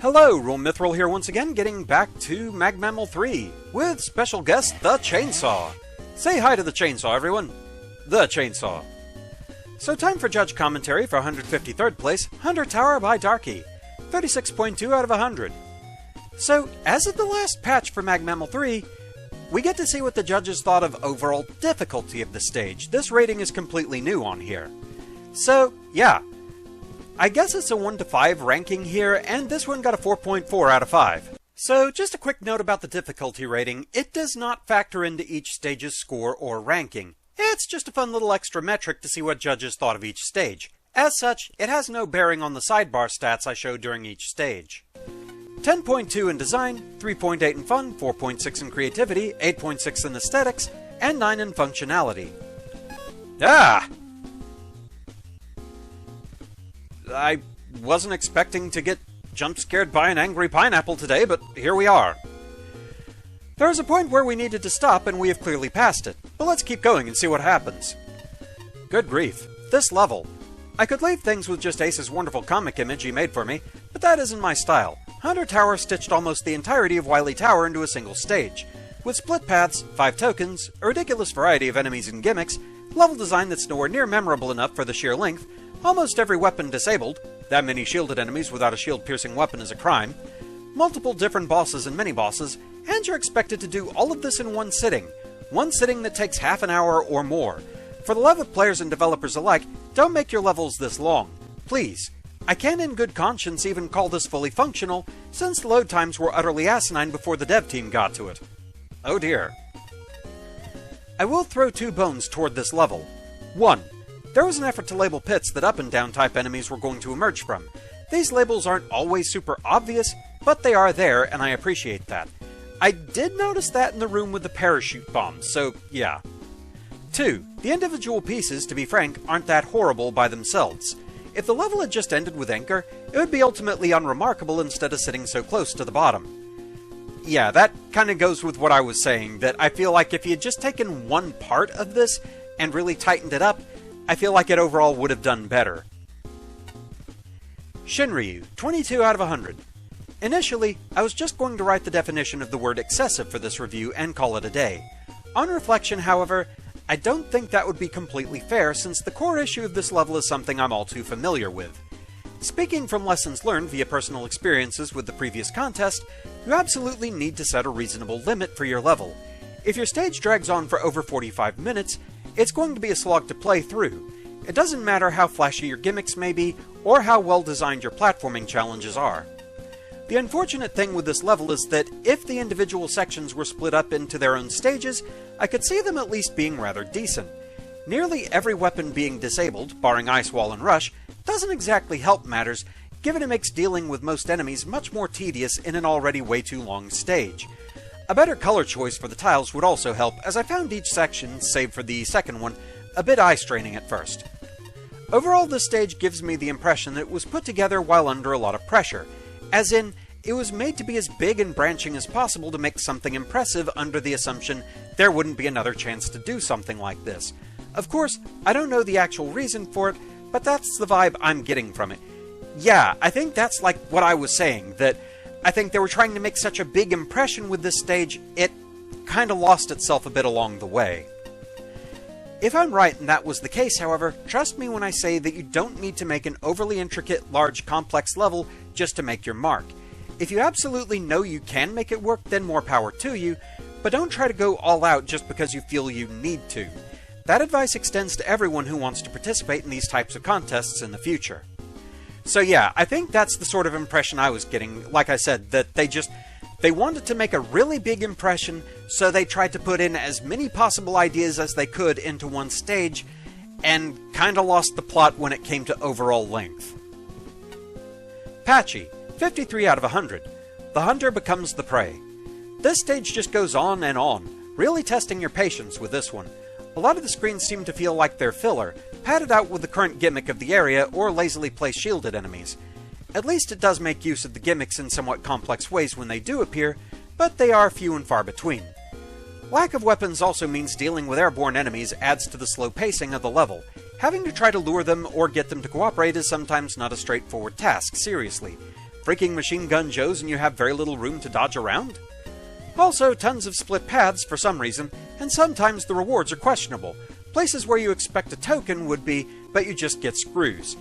Hello, RoahmMythril here once again, getting back to RoahmMythrill 3 with special guest, the Chainsaw. Say hi to the Chainsaw, everyone. The Chainsaw. So time for judge commentary for 153rd place, Hunter Tower by Darky. 36.2 out of 100. So, as of the last patch for RoahmMythrill 3, we get to see what the judges thought of overall difficulty of the stage. This rating is completely new on here. So, yeah. I guess it's a 1 to 5 ranking here, and this one got a 4.4 out of 5. So, just a quick note about the difficulty rating. It does not factor into each stage's score or ranking. It's just a fun little extra metric to see what judges thought of each stage. As such, it has no bearing on the sidebar stats I showed during each stage. 10.2 in design, 3.8 in fun, 4.6 in creativity, 8.6 in aesthetics, and 9 in functionality. Ah! I wasn't expecting to get jump-scared by an angry pineapple today, but here we are. There was a point where we needed to stop, and we have clearly passed it. But let's keep going and see what happens. Good grief. This level. I could leave things with just Ace's wonderful comic image he made for me, but that isn't my style. Hunter Tower stitched almost the entirety of Wily Tower into a single stage. With split paths, 5 tokens, a ridiculous variety of enemies and gimmicks, level design that's nowhere near memorable enough for the sheer length, almost every weapon disabled, that many shielded enemies without a shield-piercing weapon is a crime, multiple different bosses and mini-bosses, and you're expected to do all of this in one sitting that takes half an hour or more. For the love of players and developers alike, don't make your levels this long. Please. I can in good conscience even call this fully functional, since the load times were utterly asinine before the dev team got to it. Oh dear. I will throw 2 bones toward this level. 1. There was an effort to label pits that up and down type enemies were going to emerge from. These labels aren't always super obvious, but they are there, and I appreciate that. I did notice that in the room with the parachute bombs, so yeah. 2. The individual pieces, to be frank, aren't that horrible by themselves. If the level had just ended with Anchor, it would be ultimately unremarkable instead of sitting so close to the bottom. Yeah, that kinda goes with what I was saying, that I feel like if he had just taken one part of this and really tightened it up, I feel like it overall would have done better. Shinryu, 22 out of 100. Initially, I was just going to write the definition of the word excessive for this review and call it a day. On reflection, however, I don't think that would be completely fair since the core issue of this level is something I'm all too familiar with. Speaking from lessons learned via personal experiences with the previous contest, you absolutely need to set a reasonable limit for your level. If your stage drags on for over 45 minutes, it's going to be a slog to play through. It doesn't matter how flashy your gimmicks may be, or how well designed your platforming challenges are. The unfortunate thing with this level is that if the individual sections were split up into their own stages, I could see them at least being rather decent. Nearly every weapon being disabled, barring Ice Wall and Rush, doesn't exactly help matters, given it makes dealing with most enemies much more tedious in an already way too long stage. A better color choice for the tiles would also help, as I found each section, save for the second one, a bit eye-straining at first. Overall, this stage gives me the impression that it was put together while under a lot of pressure, as in, it was made to be as big and branching as possible to make something impressive under the assumption there wouldn't be another chance to do something like this. Of course, I don't know the actual reason for it, but that's the vibe I'm getting from it. Yeah, I think that's like what I was saying, that I think they were trying to make such a big impression with this stage, it kinda lost itself a bit along the way. If I'm right and that was the case, however, trust me when I say that you don't need to make an overly intricate, large, complex level just to make your mark. If you absolutely know you can make it work, then more power to you, but don't try to go all out just because you feel you need to. That advice extends to everyone who wants to participate in these types of contests in the future. So yeah, I think that's the sort of impression I was getting. Like I said, that they wanted to make a really big impression, so they tried to put in as many possible ideas as they could into one stage, and kinda lost the plot when it came to overall length. Patchy, 53 out of 100. The hunter becomes the prey. This stage just goes on and on, really testing your patience with this one. A lot of the screens seem to feel like they're filler, padded out with the current gimmick of the area or lazily placed shielded enemies. At least it does make use of the gimmicks in somewhat complex ways when they do appear, but they are few and far between. Lack of weapons also means dealing with airborne enemies adds to the slow pacing of the level. Having to try to lure them or get them to cooperate is sometimes not a straightforward task, seriously. freaking machine gun Joes and you have very little room to dodge around. Also, tons of split paths for some reason, and sometimes the rewards are questionable. Places where you expect a token would be, but you just get screws.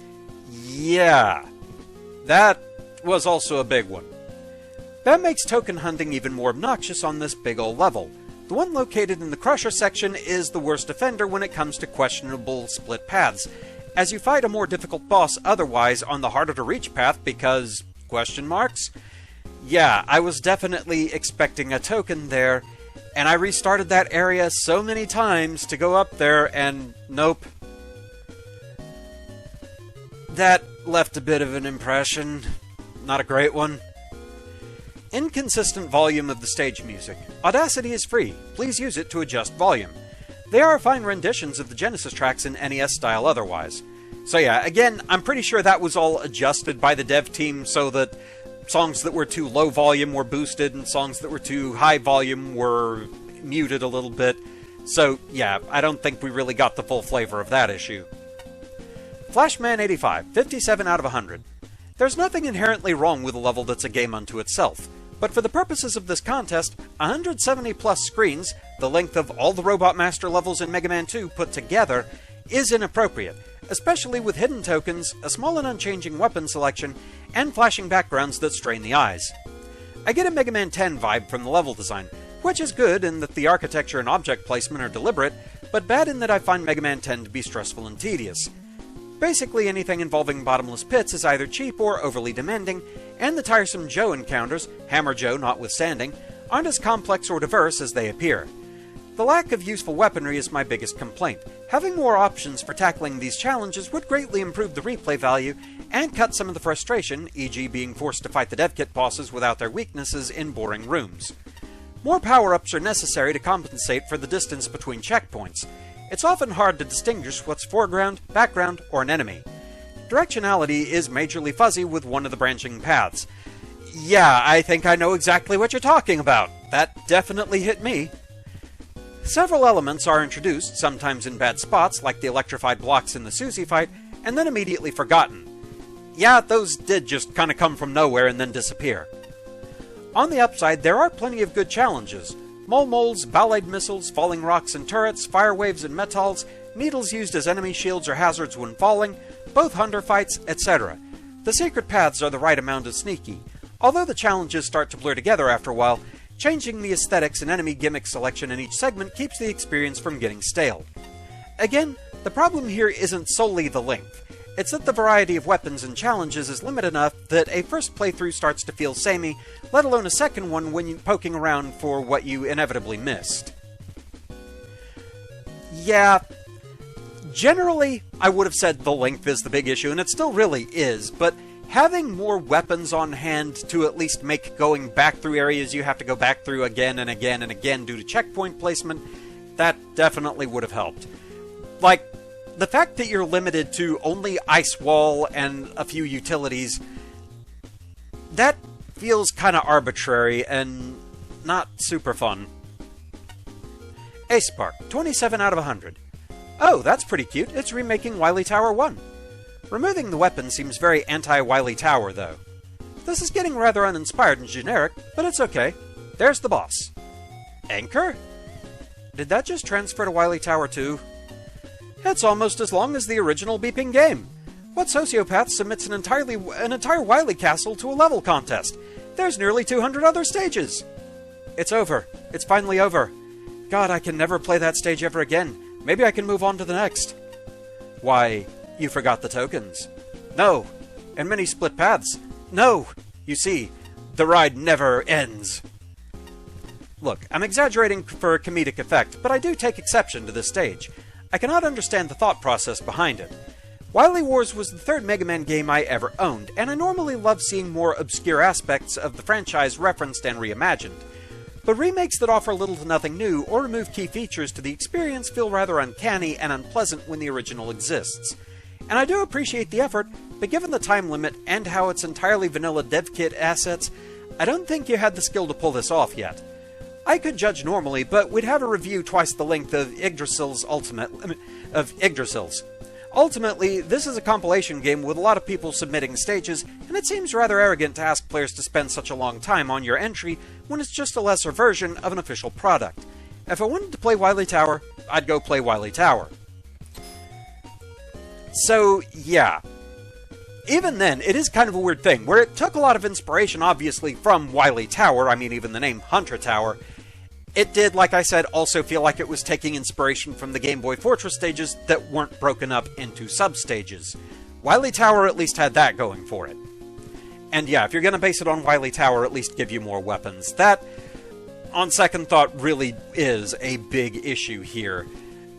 Yeah, that was also a big one. That makes token hunting even more obnoxious on this big ol' level. The one located in the Crusher section is the worst offender when it comes to questionable split paths, as you fight a more difficult boss otherwise on the harder to reach path because... question marks? Yeah, I was definitely expecting a token there, and I restarted that area so many times to go up there, and nope. That left a bit of an impression. Not a great one. Inconsistent volume of the stage music. Audacity is free. Please use it to adjust volume. They are fine renditions of the Genesis tracks in NES style otherwise. So yeah, again, I'm pretty sure that was all adjusted by the dev team so that songs that were too low volume were boosted and songs that were too high volume were muted a little bit. So yeah, I don't think we really got the full flavor of that issue. Flashman85, 57 out of 100. There's nothing inherently wrong with a level that's a game unto itself. But for the purposes of this contest, 170 plus screens, the length of all the Robot Master levels in Mega Man 2 put together, is inappropriate, especially with hidden tokens, a small and unchanging weapon selection, and flashing backgrounds that strain the eyes. I get a Mega Man 10 vibe from the level design, which is good in that the architecture and object placement are deliberate, but bad in that I find Mega Man 10 to be stressful and tedious. Basically anything involving bottomless pits is either cheap or overly demanding, and the tiresome Joe encounters, Hammer Joe notwithstanding, aren't as complex or diverse as they appear. The lack of useful weaponry is my biggest complaint. Having more options for tackling these challenges would greatly improve the replay value and cut some of the frustration, e.g. being forced to fight the dev kit bosses without their weaknesses in boring rooms. More power-ups are necessary to compensate for the distance between checkpoints. It's often hard to distinguish what's foreground, background, or an enemy. Directionality is majorly fuzzy with one of the branching paths. Yeah, I think I know exactly what you're talking about. That definitely hit me. Several elements are introduced, sometimes in bad spots, like the electrified blocks in the Susie fight, and then immediately forgotten. Yeah, those did just kind of come from nowhere and then disappear. On the upside, there are plenty of good challenges. Mole moles, balade missiles, falling rocks and turrets, fire waves and metals, needles used as enemy shields or hazards when falling, both hunter fights, etc. The secret paths are the right amount of sneaky. Although the challenges start to blur together after a while, changing the aesthetics and enemy gimmick selection in each segment keeps the experience from getting stale. Again, the problem here isn't solely the length. It's that the variety of weapons and challenges is limited enough that a first playthrough starts to feel samey, let alone a second one when you're poking around for what you inevitably missed. Yeah, generally, I would have said the length is the big issue, and it still really is, but having more weapons on hand to at least make going back through areas you have to go back through again and again and again due to checkpoint placement, that definitely would have helped. Like, the fact that you're limited to only Ice Wall and a few utilities, that feels kind of arbitrary and not super fun. Ace Spark, 27 out of 100. Oh, that's pretty cute. It's remaking Wily Tower 1. Removing the weapon seems very anti-Wily Tower, though. This is getting rather uninspired and generic, but it's okay. There's the boss. Anchor? Did that just transfer to Wily Tower 2? It's almost as long as the original beeping game. What sociopath submits an entire Wily Castle to a level contest? There's nearly 200 other stages! It's over. It's finally over. God, I can never play that stage ever again. Maybe I can move on to the next. Why, you forgot the tokens. No. And many split paths. No. You see, the ride never ends. Look, I'm exaggerating for comedic effect, but I do take exception to this stage. I cannot understand the thought process behind it. Wily Wars was the third Mega Man game I ever owned, and I normally love seeing more obscure aspects of the franchise referenced and reimagined. But remakes that offer little to nothing new or remove key features to the experience feel rather uncanny and unpleasant when the original exists. And I do appreciate the effort, but given the time limit and how it's entirely vanilla dev kit assets, I don't think you had the skill to pull this off yet. I could judge normally, but we'd have a review twice the length of Yggdrasil's Ultimately, this is a compilation game with a lot of people submitting stages, and it seems rather arrogant to ask players to spend such a long time on your entry when it's just a lesser version of an official product. If I wanted to play Wily Tower, I'd go play Wily Tower. So, yeah. Even then, it is kind of a weird thing, where it took a lot of inspiration, obviously, from Wily Tower, I mean, even the name Hunter Tower. It did, like I said, also feel like it was taking inspiration from the Game Boy Fortress stages that weren't broken up into sub-stages. Wily Tower at least had that going for it. And yeah, if you're going to base it on Wily Tower, at least give you more weapons. That, on second thought, really is a big issue here.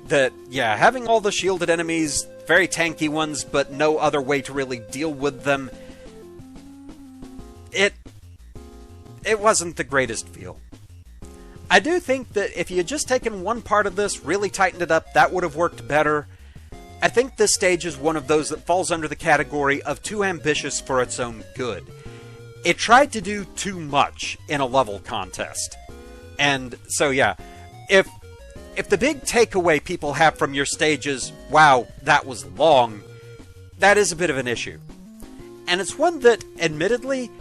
That, yeah, having all the shielded enemies, very tanky ones, but no other way to really deal with them, it wasn't the greatest feel. I do think that if you had just taken one part of this, really tightened it up, that would have worked better. I think this stage is one of those that falls under the category of too ambitious for its own good. It tried to do too much in a level contest. And so yeah, if the big takeaway people have from your stage is, wow, that was long, that is a bit of an issue. And it's one that, admittedly,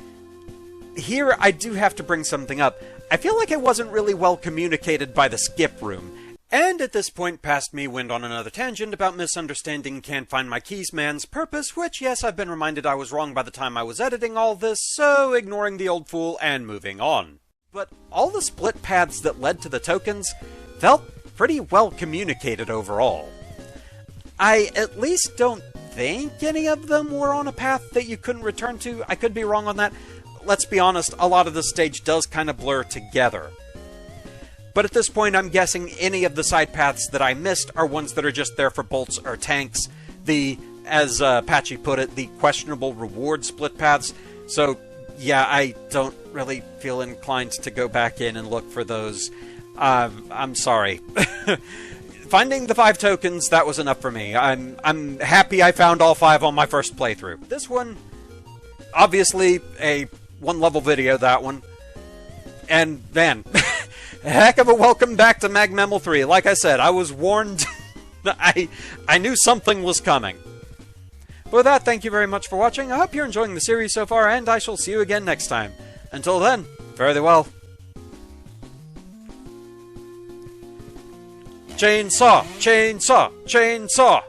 here I do have to bring something up. I feel like it wasn't really well communicated by the skip room. And at this point, past me went on another tangent about misunderstanding Can't Find My Keys Man's purpose, which, yes, I've been reminded I was wrong by the time I was editing all this, so ignoring the old fool and moving on. But all the split paths that led to the tokens felt pretty well communicated overall. I at least don't think any of them were on a path that you couldn't return to. I could be wrong on that. Let's be honest, a lot of the stage does kind of blur together. But at this point, I'm guessing any of the side paths that I missed are ones that are just there for bolts or tanks. As Patchy put it, the questionable reward split paths. So, yeah, I don't really feel inclined to go back in and look for those. I'm sorry. Finding the 5 tokens, that was enough for me. I'm happy I found all 5 on my first playthrough. This one, obviously, a one-level video, that one. And, man, a heck of a welcome back to RoahmMythril. Like I said, I was warned. I knew something was coming. But with that, thank you very much for watching. I hope you're enjoying the series so far, and I shall see you again next time. Until then, fare thee well. Chainsaw! Chainsaw! Chainsaw!